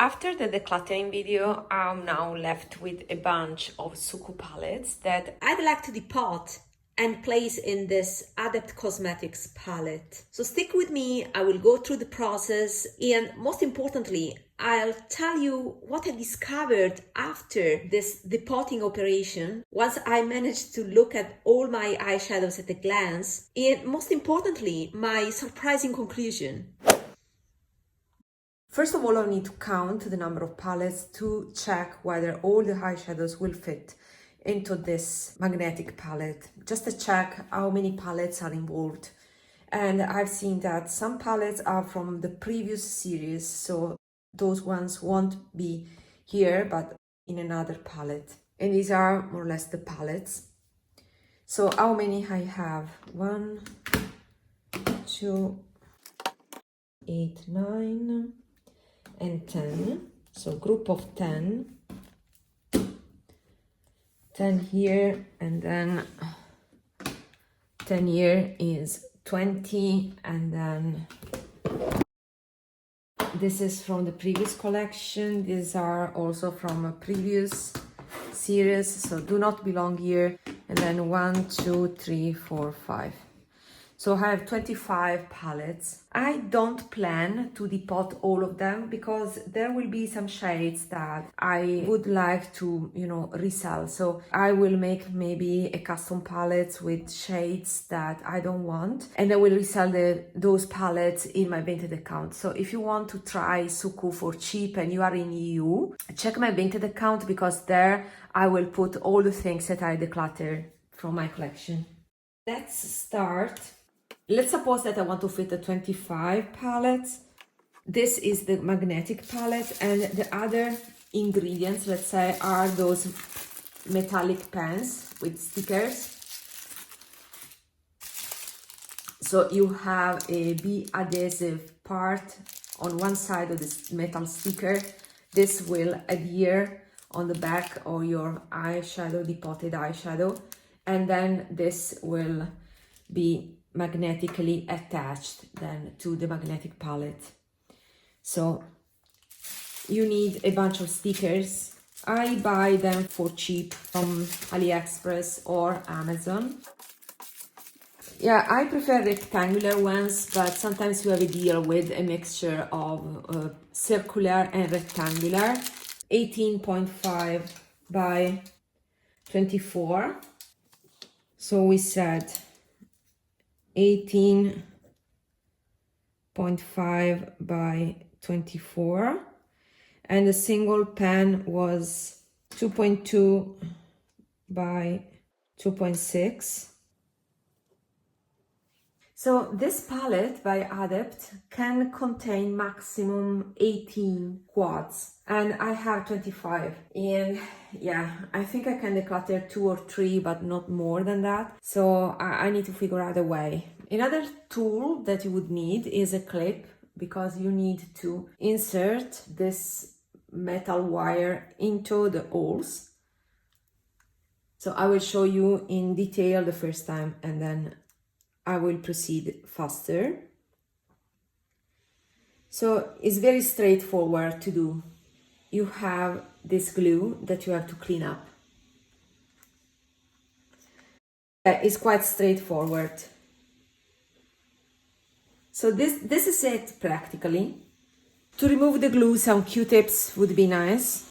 After the decluttering video, I'm now left with a bunch of Suqqu palettes that I'd like to depot and place in this Adept Cosmetics palette. So stick with me, I will go through the process, and most importantly, I'll tell you what I discovered after this depotting operation, once I managed to look at all my eyeshadows at a glance, and most importantly, my surprising conclusion. First of all, I need to count the number of palettes to check whether all the eyeshadows will fit into this magnetic palette, just to check how many palettes are involved. And I've seen that some palettes are from the previous series, so those ones won't be here, but in another palette. And these are more or less the palettes. So how many I have? 1, 2, 8, 9, and 10. So group of 10. 10 here, and then 10 here is 20, and then this is from the previous collection. These are also from a previous series, so do not belong here. And then 1, 2, 3, 4, 5. So I have 25 palettes. I don't plan to depot all of them because there will be some shades that I would like to, resell. So I will make maybe a custom palette with shades that I don't want, and I will resell those palettes in my Vinted account. So if you want to try Suqqu for cheap and you are in EU, check my Vinted account, because there I will put all the things that I declutter from my collection. Let's start. Let's suppose that I want to fit the 25 palettes. This is the magnetic palette, and the other ingredients, let's say, are those metallic pens with stickers. So you have a bee adhesive part on one side of this metal sticker. This will adhere on the back of your eyeshadow, depotted eyeshadow, and then this will be magnetically attached then to the magnetic palette. So you need a bunch of stickers. I buy them for cheap from AliExpress or Amazon. Yeah, I prefer rectangular ones, but sometimes you have a deal with a mixture of circular and rectangular. 18.5 by 24. So we said 18.5 by 24, and the single pen was 2.2 by 2.6. So this palette by Adept can contain maximum 18 quads, and I have 25. And yeah, I think I can declutter 2 or 3, but not more than that. So I need to figure out a way. Another tool that you would need is a clip, because you need to insert this metal wire into the holes. So I will show you in detail the first time, and then I will proceed faster. So it's very straightforward to do. You have this glue that you have to clean up. It's quite straightforward. So this is it practically. To remove the glue, some Q-tips would be nice.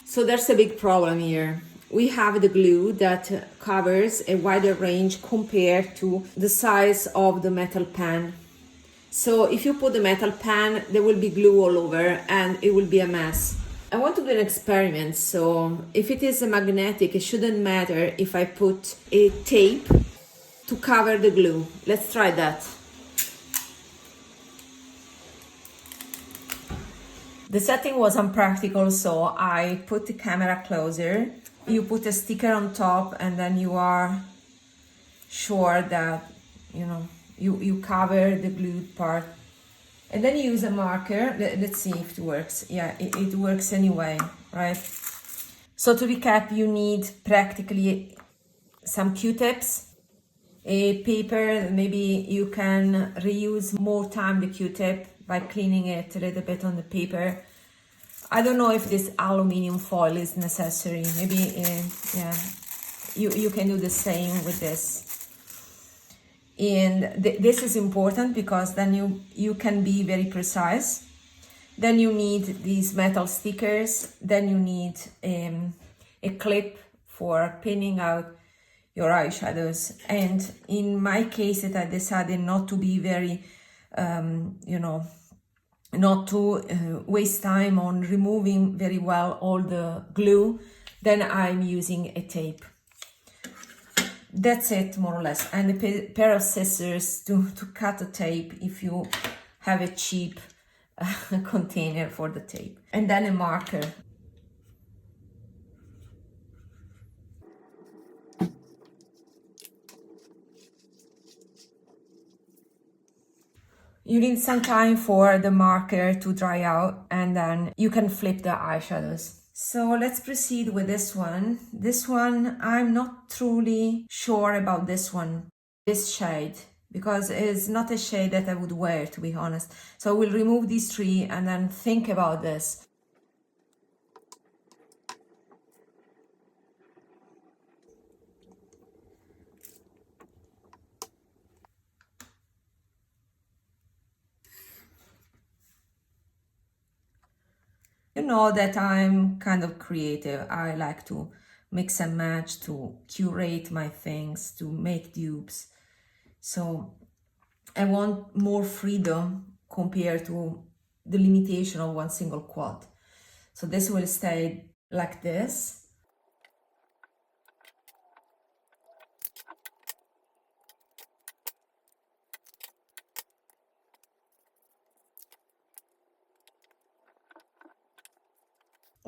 So there's a big problem here. We have the glue that covers a wider range compared to the size of the metal pan. So if you put the metal pan, there will be glue all over and it will be a mess. I want to do an experiment, so if it is a magnetic, it shouldn't matter if I put a tape to cover the glue. Let's try that. The setting was unpractical, so I put the camera closer. You put a sticker on top, and then you are sure that, you cover the glued part. And then you use a marker. Let's see if it works. Yeah, it works anyway, right? So to recap, you need practically some Q-tips, a paper. Maybe you can reuse more time the Q-tip by cleaning it a little bit on the paper. I don't know if this aluminum foil is necessary. Maybe, yeah, you can do the same with this. And this is important because then you can be very precise. Then you need these metal stickers. Then you need a clip for pinning out your eyeshadows. And in my case, I decided not to be very, not to waste time on removing very well all the glue. Then I'm using a tape. That's it, more or less, and a pair of scissors to cut the tape if you have a cheap container for the tape. And then a marker. You need some time for the marker to dry out, and then you can flip the eyeshadows. So let's proceed with this one. This one, I'm not truly sure about this one, this shade, because it's not a shade that I would wear, to be honest. So we'll remove these three and then think about this. You know that I'm kind of creative. I like to mix and match, to curate my things, to make dupes. So I want more freedom compared to the limitation of one single quad. So this will stay like this.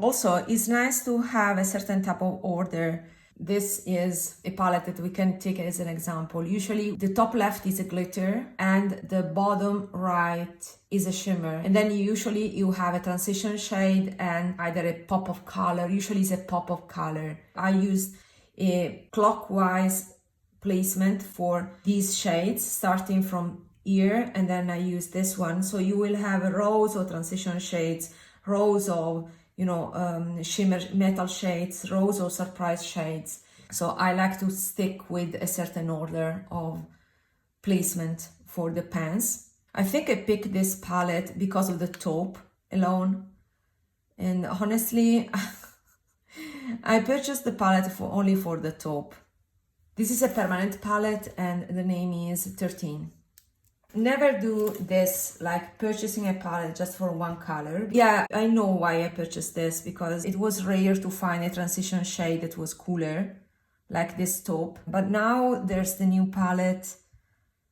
Also, it's nice to have a certain type of order. This is a palette that we can take as an example. Usually the top left is a glitter and the bottom right is a shimmer. And then usually you have a transition shade and either a pop of color. Usually it's a pop of color. I used a clockwise placement for these shades, starting from here, and then I use this one. So you will have rows of transition shades, rows of shimmer metal shades, rows of surprise shades. So I like to stick with a certain order of placement for the pans. I think I picked this palette because of the taupe alone. And honestly, I purchased the palette only for the taupe. This is a permanent palette and the name is 13. Never do this, like purchasing a palette just for one color. Yeah, I know why I purchased this, because it was rare to find a transition shade that was cooler, like this taupe. But now there's the new palette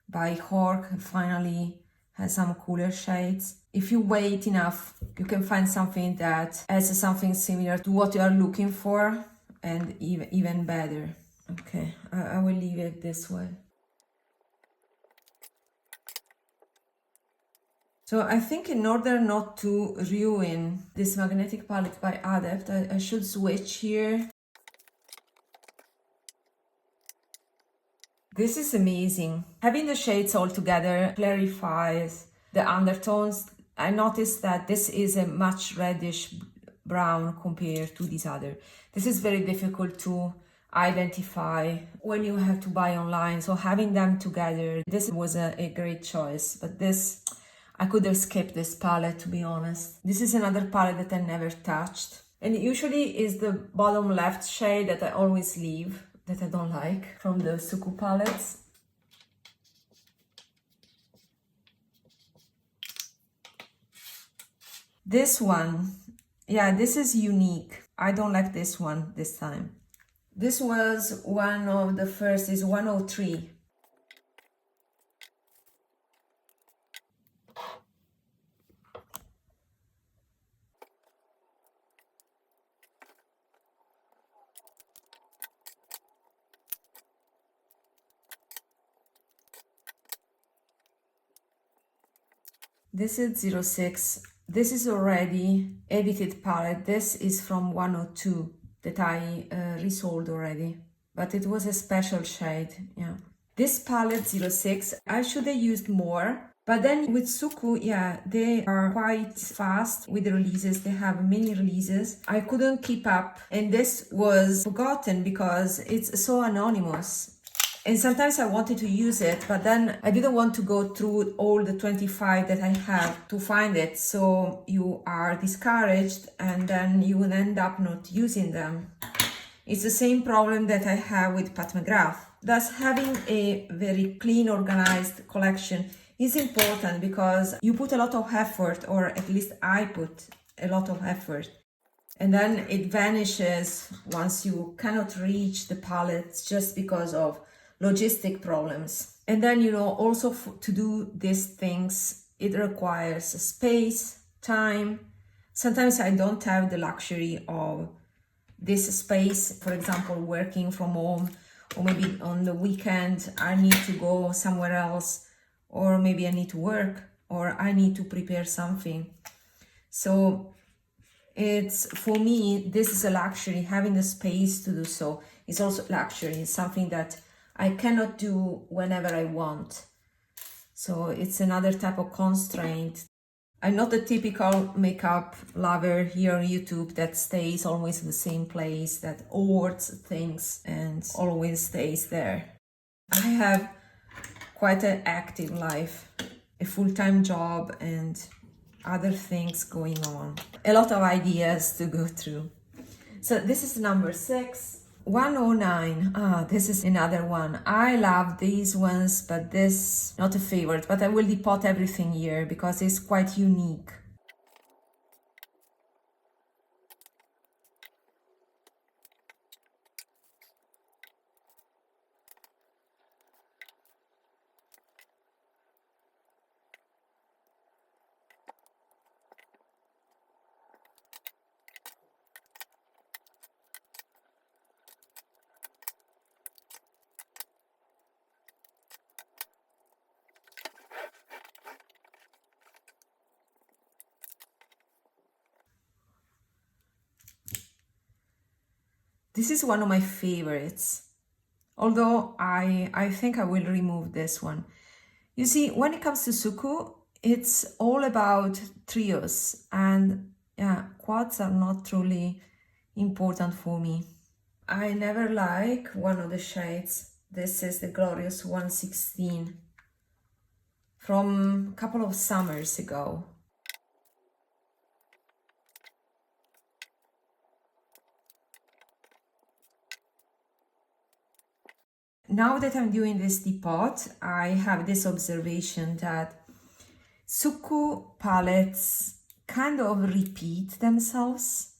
by Hork, finally has some cooler shades. If you wait enough, you can find something that has something similar to what you are looking for, and even better. Okay, I will leave it this way. So I think in order not to ruin this magnetic palette by Adept, I should switch here. This is amazing. Having the shades all together clarifies the undertones. I noticed that this is a much reddish brown compared to this other. This is very difficult to identify when you have to buy online. So having them together, this was a great choice. But this, I could have skipped this palette, to be honest. This is another palette that I never touched. And it usually is the bottom left shade that I always leave, that I don't like, from the Suqqu palettes. This one, yeah, this is unique. I don't like this one this time. This was one of the first, is 103. This is 06. This is already edited palette. This is from 102 that I resold already, but it was a special shade, yeah. This palette 06, I should have used more, but then with Suqqu, yeah, they are quite fast with the releases. They have many releases. I couldn't keep up, and this was forgotten because it's so anonymous. And sometimes I wanted to use it, but then I didn't want to go through all the 25 that I have to find it. So you are discouraged and then you will end up not using them. It's the same problem that I have with Pat McGrath. Thus, having a very clean, organized collection is important because you put a lot of effort, or at least I put a lot of effort. And then it vanishes once you cannot reach the palettes just because of logistic problems. And then, you know, also to do these things, it requires space, time. Sometimes I don't have the luxury of this space, for example, working from home, or maybe on the weekend I need to go somewhere else, or maybe I need to work, or I need to prepare something. So it's, for me, this is a luxury. Having the space to do so is also luxury. It's something that I cannot do whenever I want. So it's another type of constraint. I'm not a typical makeup lover here on YouTube that stays always in the same place, that hoards things and always stays there. I have quite an active life, a full-time job and other things going on. A lot of ideas to go through. So this is number 6. 109. This is another one. I love these ones, but this not a favorite, but I will depot everything here because it's quite unique. This is one of my favorites, although I think I will remove this one. You see, when it comes to Suqqu, it's all about trios, and yeah, quads are not truly important for me. I never like one of the shades. This is the Glorious 116 from a couple of summers ago. Now that I'm doing this depot, I have this observation that Suqqu palettes kind of repeat themselves.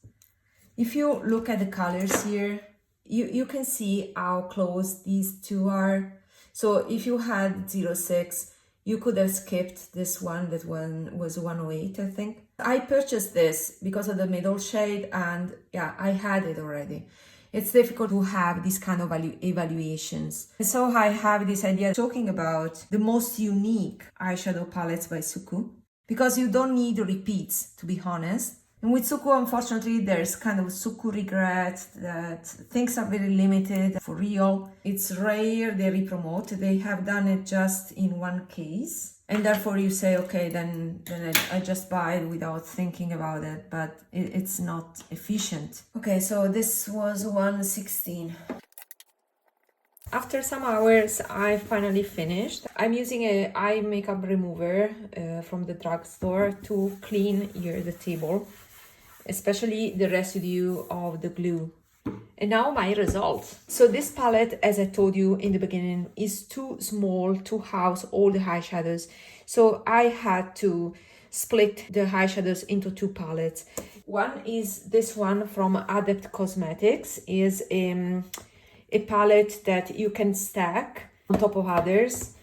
If you look at the colors here, you can see how close these two are. So if you had 06, you could have skipped this one. That one was 108, I think. I purchased this because of the middle shade, and yeah, I had it already. It's difficult to have these kind of evaluations. So I have this idea talking about the most unique eyeshadow palettes by Suqqu, because you don't need repeats, to be honest. And with Suqqu, unfortunately, there's kind of Suqqu regret that things are very limited for real. It's rare they re-promote. They have done it just in one case. And therefore you say, okay, then I just buy it without thinking about it, but it's not efficient. Okay, so this was 116. After some hours, I finally finished. I'm using an eye makeup remover from the drugstore to clean here the table, especially the residue of the glue. And now my result. So this palette, as I told you in the beginning, is too small to house all the eyeshadows. So I had to split the eyeshadows into 2 palettes. One is this one from Adept Cosmetics, is a palette that you can stack on top of others,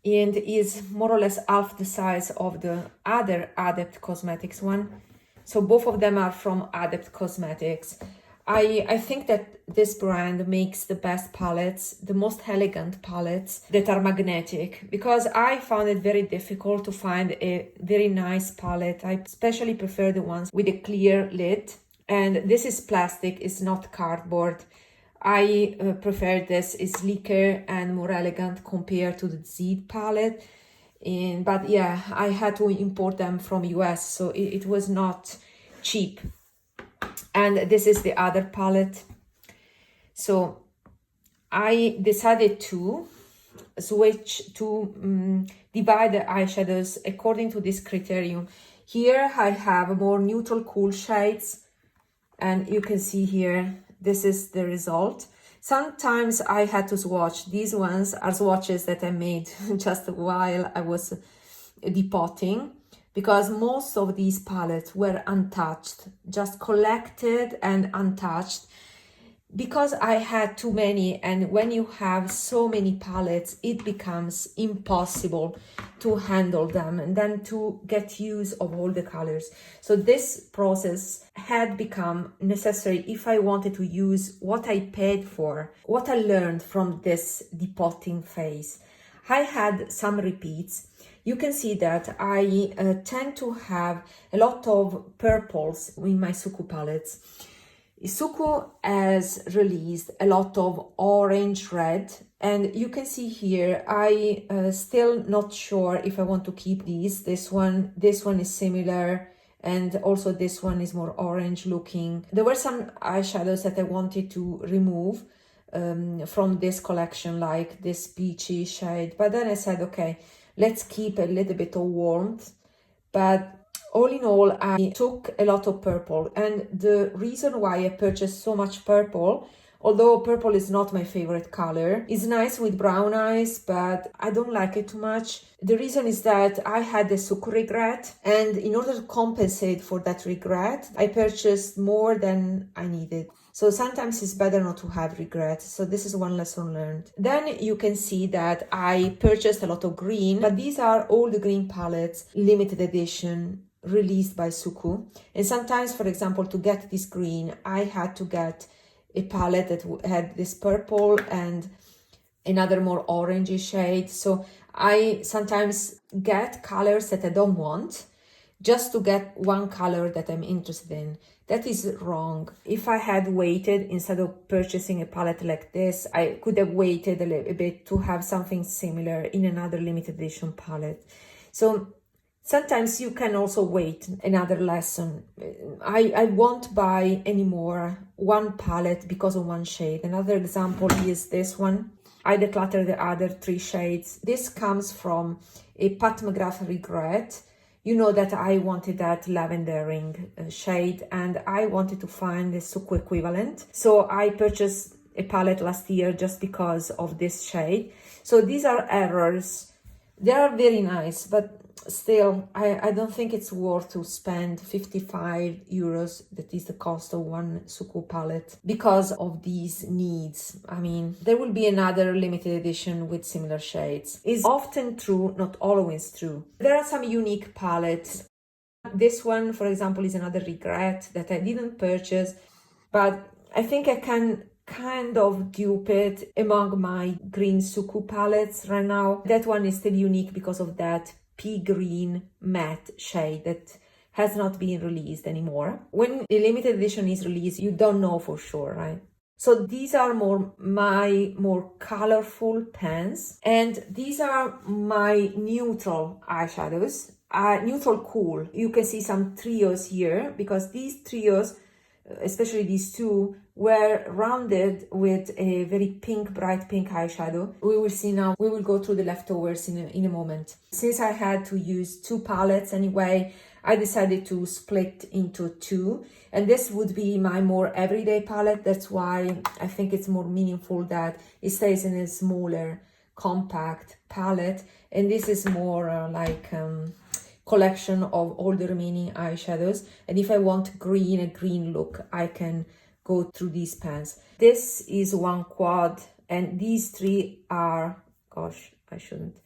and is more or less half the size of the other Adept Cosmetics one. So both of them are from Adept Cosmetics. I think that this brand makes the best palettes, the most elegant palettes that are magnetic, because I found it very difficult to find a very nice palette. I especially prefer the ones with a clear lid, and this is plastic, it's not cardboard. I prefer this, it's sleeker and more elegant compared to the Zed palette. But yeah, I had to import them from US, so it was not cheap. And this is the other palette. So I decided to switch to divide the eyeshadows according to this criterion. Here I have more neutral cool shades, and you can see here, this is the result. Sometimes I had to swatch. These ones are swatches that I made just while I was depotting, because most of these palettes were untouched, just collected and untouched, because I had too many. And when you have so many palettes, it becomes impossible to handle them and then to get use of all the colors. So this process had become necessary if I wanted to use what I paid for, what I learned from this depotting phase. I had some repeats. You can see that I tend to have a lot of purples in my Suqqu palettes. Suqqu has released a lot of orange red, and you can see here I still not sure if I want to keep these. This one is similar, and also this one is more orange looking. There were some eyeshadows that I wanted to remove from this collection, like this peachy shade, but then I said, okay, let's keep a little bit of warmth. But all in all, I took a lot of purple, and the reason why I purchased so much purple, although purple is not my favorite color, is nice with brown eyes, but I don't like it too much. The reason is that I had the Suqqu regret, and in order to compensate for that regret, I purchased more than I needed. So sometimes it's better not to have regrets. So this is one lesson learned. Then you can see that I purchased a lot of green, but these are all the green palettes, limited edition, released by Suqqu. And sometimes, for example, to get this green, I had to get a palette that had this purple and another more orangey shade. So I sometimes get colors that I don't want just to get one color that I'm interested in. That is wrong. If I had waited, instead of purchasing a palette like this, I could have waited a little bit to have something similar in another limited edition palette. So sometimes you can also wait. Another lesson. I won't buy anymore one palette because of one shade. Another example is this one. I decluttered the other 3 shades. This comes from a Pat McGrath regret. You know that I wanted that lavender ring shade, and I wanted to find the Suqqu equivalent. So I purchased a palette last year just because of this shade. So these are errors. They are very nice, but still, I don't think it's worth to spend 55 euros, that is the cost of one Suqqu palette, because of these needs. I mean, there will be another limited edition with similar shades. It's often true, not always true. There are some unique palettes. This one, for example, is another regret that I didn't purchase, but I think I can kind of dupe it among my green Suqqu palettes right now. That one is still unique because of that pea green matte shade that has not been released anymore. When a limited edition is released, you don't know for sure, right? So these are my more colorful pens, and these are my neutral eyeshadows, neutral cool. You can see some trios here, because these trios, especially these two, were rounded with a very pink, bright pink eyeshadow. We will see now. We will go through the leftovers in a moment. Since I had to use 2 palettes anyway, I decided to split into 2, and this would be my more everyday palette. That's why I think it's more meaningful that it stays in a smaller, compact palette, and this is more like collection of all the remaining eyeshadows. And if I want a green look, I can go through these pens. This is one quad, and these 3 are, gosh, I shouldn't.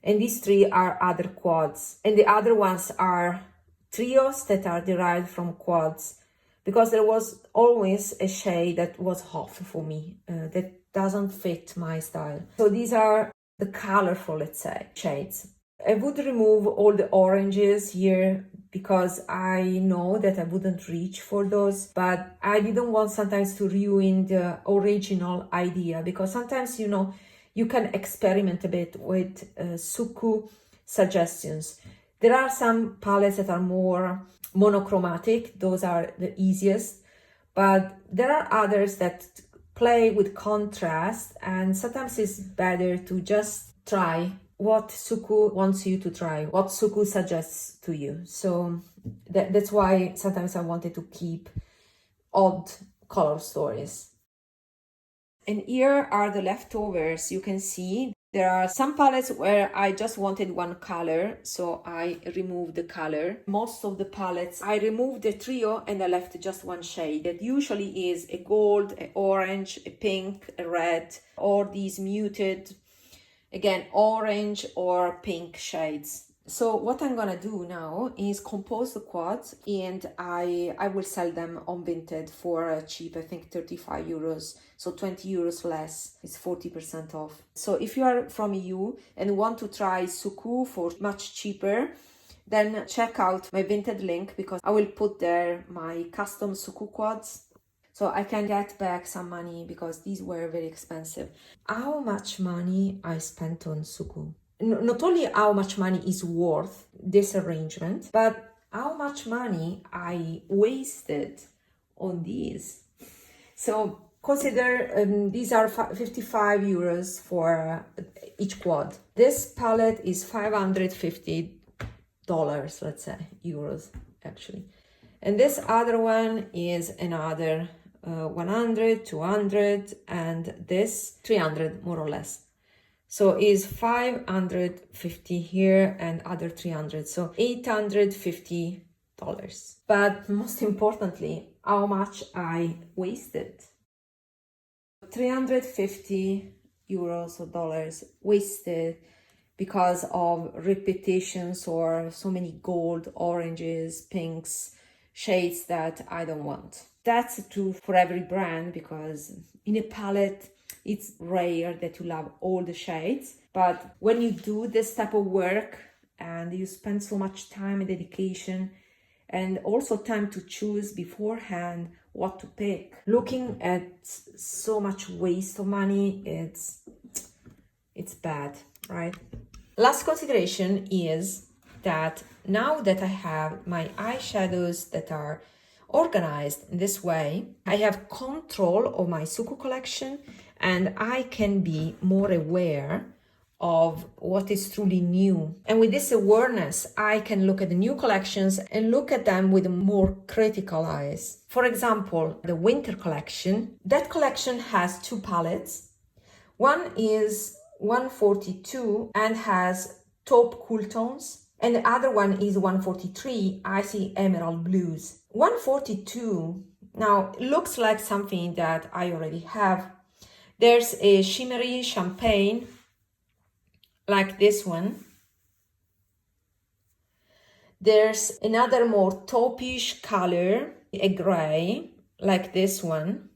And these 3 are other quads, and the other ones are trios that are derived from quads. because there was always a shade that was off for me, that doesn't fit my style. So these are the colorful, let's say, shades. I would remove all the oranges here because I know that I wouldn't reach for those, but I didn't want sometimes to ruin the original idea, because sometimes, you know, you can experiment a bit with Suqqu suggestions. There are some palettes that are more monochromatic, those are the easiest, but there are others that play with contrast, and sometimes it's better to just try what Suqqu wants you to try, what Suqqu suggests to you. So that's why sometimes I wanted to keep odd color stories. And here are the leftovers. You can see there are some palettes where I just wanted one color, so I removed the color. Most of the palettes, I removed the trio and I left just one shade. That usually is a gold, an orange, a pink, a red, or these muted, again, orange or pink shades. So what I'm gonna do now is compose the quads, and I will sell them on Vinted for cheap, I think 35 euros. So 20 euros less, it's 40% off. So if you are from EU and want to try Suqqu for much cheaper, then check out my Vinted link, because I will put there my custom Suqqu quads. So I can get back some money because these were very expensive. How much money I spent on Suqqu? Not only how much money is worth this arrangement, but how much money I wasted on these. So consider these are 55 euros for each quad. This palette is $550, let's say, euros actually. And this other one is another 100, 200, and this 300 more or less. So is 550 here and other 300, so $850. But most importantly, how much I wasted. 350 euros or dollars wasted because of repetitions or so many gold, oranges, pinks, shades that I don't want. That's true for every brand, because in a palette, it's rare that you love all the shades, but when you do this type of work and you spend so much time and dedication and also time to choose beforehand what to pick, looking at so much waste of money, it's bad, right? Last consideration is that now that I have my eyeshadows that are organized in this way, I have control of my Suqqu collection, and I can be more aware of what is truly new. And with this awareness, I can look at the new collections and look at them with more critical eyes. For example, the winter collection. That collection has two palettes. One is 142 and has taupe cool tones, and the other one is 143 icy emerald blues. 142 now looks like something that I already have. There's a shimmery champagne like this one. There's another more taupish color, a gray like this one.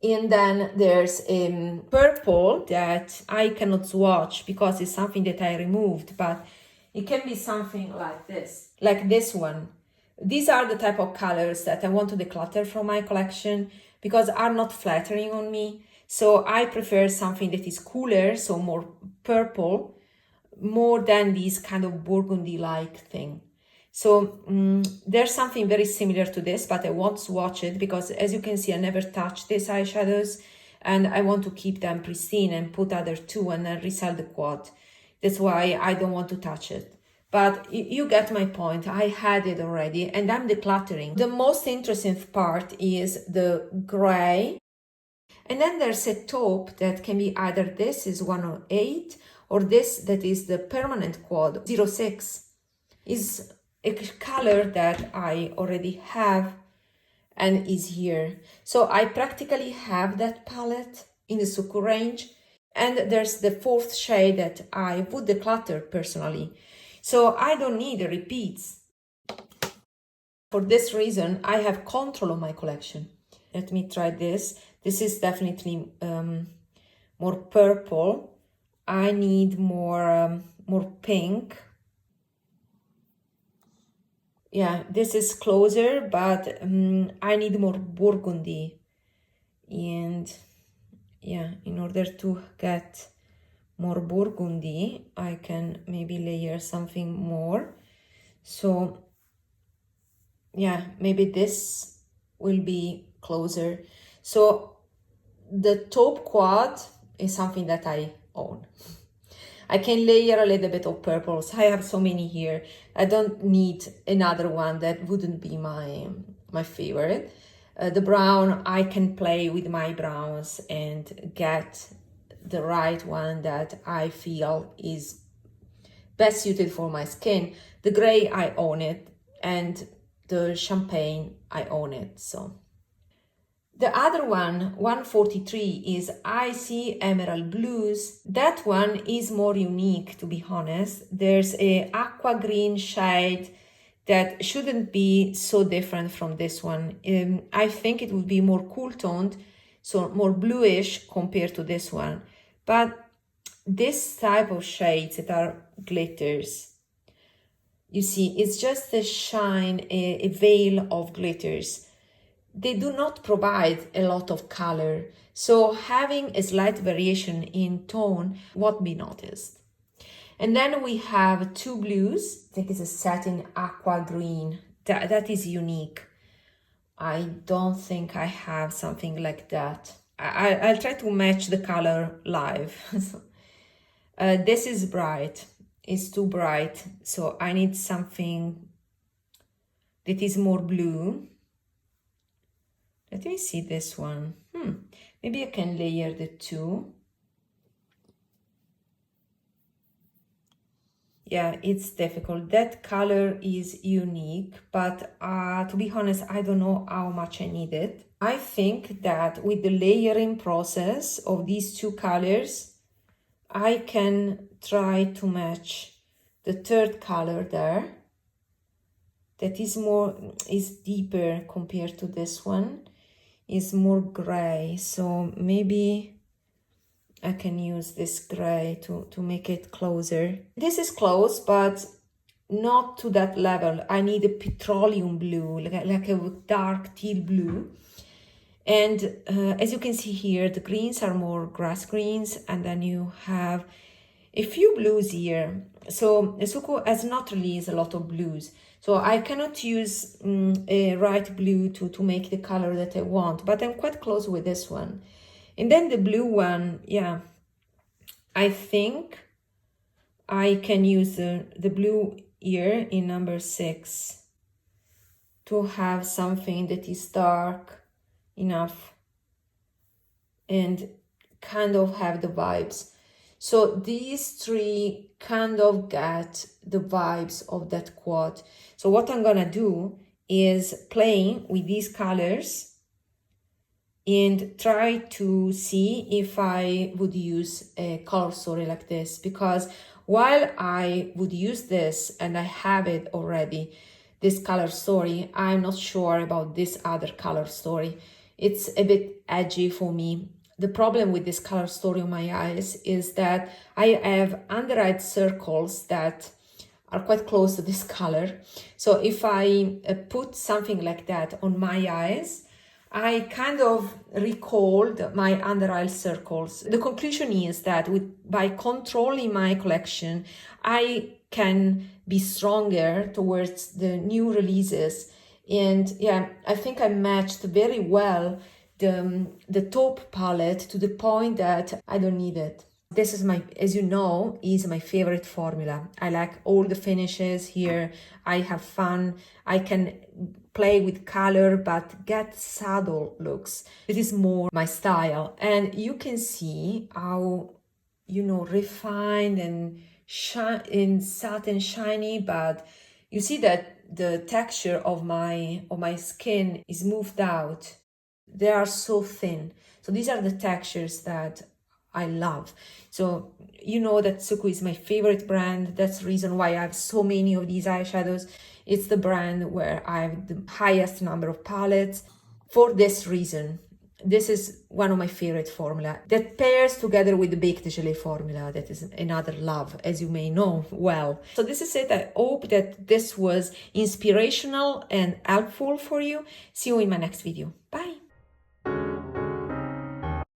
And then there's a purple that I cannot swatch because it's something that I removed, but it can be something like this one. These are the type of colors that I want to declutter from my collection because are not flattering on me. So I prefer something that is cooler, so more purple, more than this kind of burgundy-like thing. So there's something very similar to this, but I won't swatch it because, as you can see, I never touch these eyeshadows and I want to keep them pristine and put other two and then resell the quad. That's why I don't want to touch it. But you get my point. I had it already and I'm decluttering. The most interesting part is the gray. And then there's a taupe that can be either this is 108 or this that is the permanent quad 06. Is a color that I already have and is here. So I practically have that palette in the Suqqu range. And there's the fourth shade that I would declutter personally. So I don't need repeats. For this reason, I have control of my collection. Let me try this. This is definitely more purple. I need more pink. Yeah, this is closer, but I need more burgundy. And yeah, in order to get more burgundy, I can maybe layer something more. So yeah, maybe this will be closer. So the taupe quad is something that I own. I can layer a little bit of purples. I have so many here. I don't need another one. That wouldn't be my favorite. The brown, I can play with my browns and get the right one that I feel is best suited for my skin. The gray, I own it, and the champagne, I own it. So the other one, 143, is Icy Emerald Blues. That one is more unique, to be honest. There's a aqua green shade that shouldn't be so different from this one. I think it would be more cool toned, so more bluish compared to this one. But this type of shades that are glitters, you see, it's just a shine, a veil of glitters. They do not provide a lot of color, so having a slight variation in tone won't be noticed. And then we have two blues. I think it's a satin aqua green. That is unique. I don't think I have something like that. I'll try to match the color live. This is bright. It's too bright, so I need something that is more blue. Let me see this one. Maybe I can layer the two. Yeah, it's difficult. That color is unique, but to be honest, I don't know how much I need it. I think that with the layering process of these two colors, I can try to match the third color there. That is deeper compared to this one. Is more gray, so maybe I can use this gray to make it closer. This is close, but not to that level. I need a petroleum blue, like a dark teal blue. And as you can see here, the greens are more grass greens, and then you have a few blues here. So Suqqu has not released a lot of blues. So I cannot use a right blue to make the color that I want, but I'm quite close with this one. And then the blue one, yeah, I think I can use the blue here in number 6 to have something that is dark enough and kind of have the vibes. So these three kind of get the vibes of that quad. So what I'm gonna do is playing with these colors and try to see if I would use a color story like this, because while I would use this and I have it already, this color story, I'm not sure about this other color story. It's a bit edgy for me. The problem with this color story on my eyes is that I have under-eyed circles that are quite close to this color. So if I put something like that on my eyes, I kind of recalled my under-eye circles. The conclusion is that by controlling my collection, I can be stronger towards the new releases. And yeah, I think I matched very well the taupe palette to the point that I don't need it. This is as you know, is my favorite formula. I like all the finishes here. I have fun. I can play with color, but get subtle looks. It is more my style. And you can see how, refined and satin shiny, but you see that the texture of my skin is moved out. They are so thin. So these are the textures that I love. So you know that Suqqu is my favorite brand. That's the reason why I have so many of these eyeshadows. It's the brand where I have the highest number of palettes. For this reason, this is one of my favorite formula that pairs together with the baked gelée formula. That is another love, as you may know well. So this is it. I hope that this was inspirational and helpful for you. See you in my next video. Bye.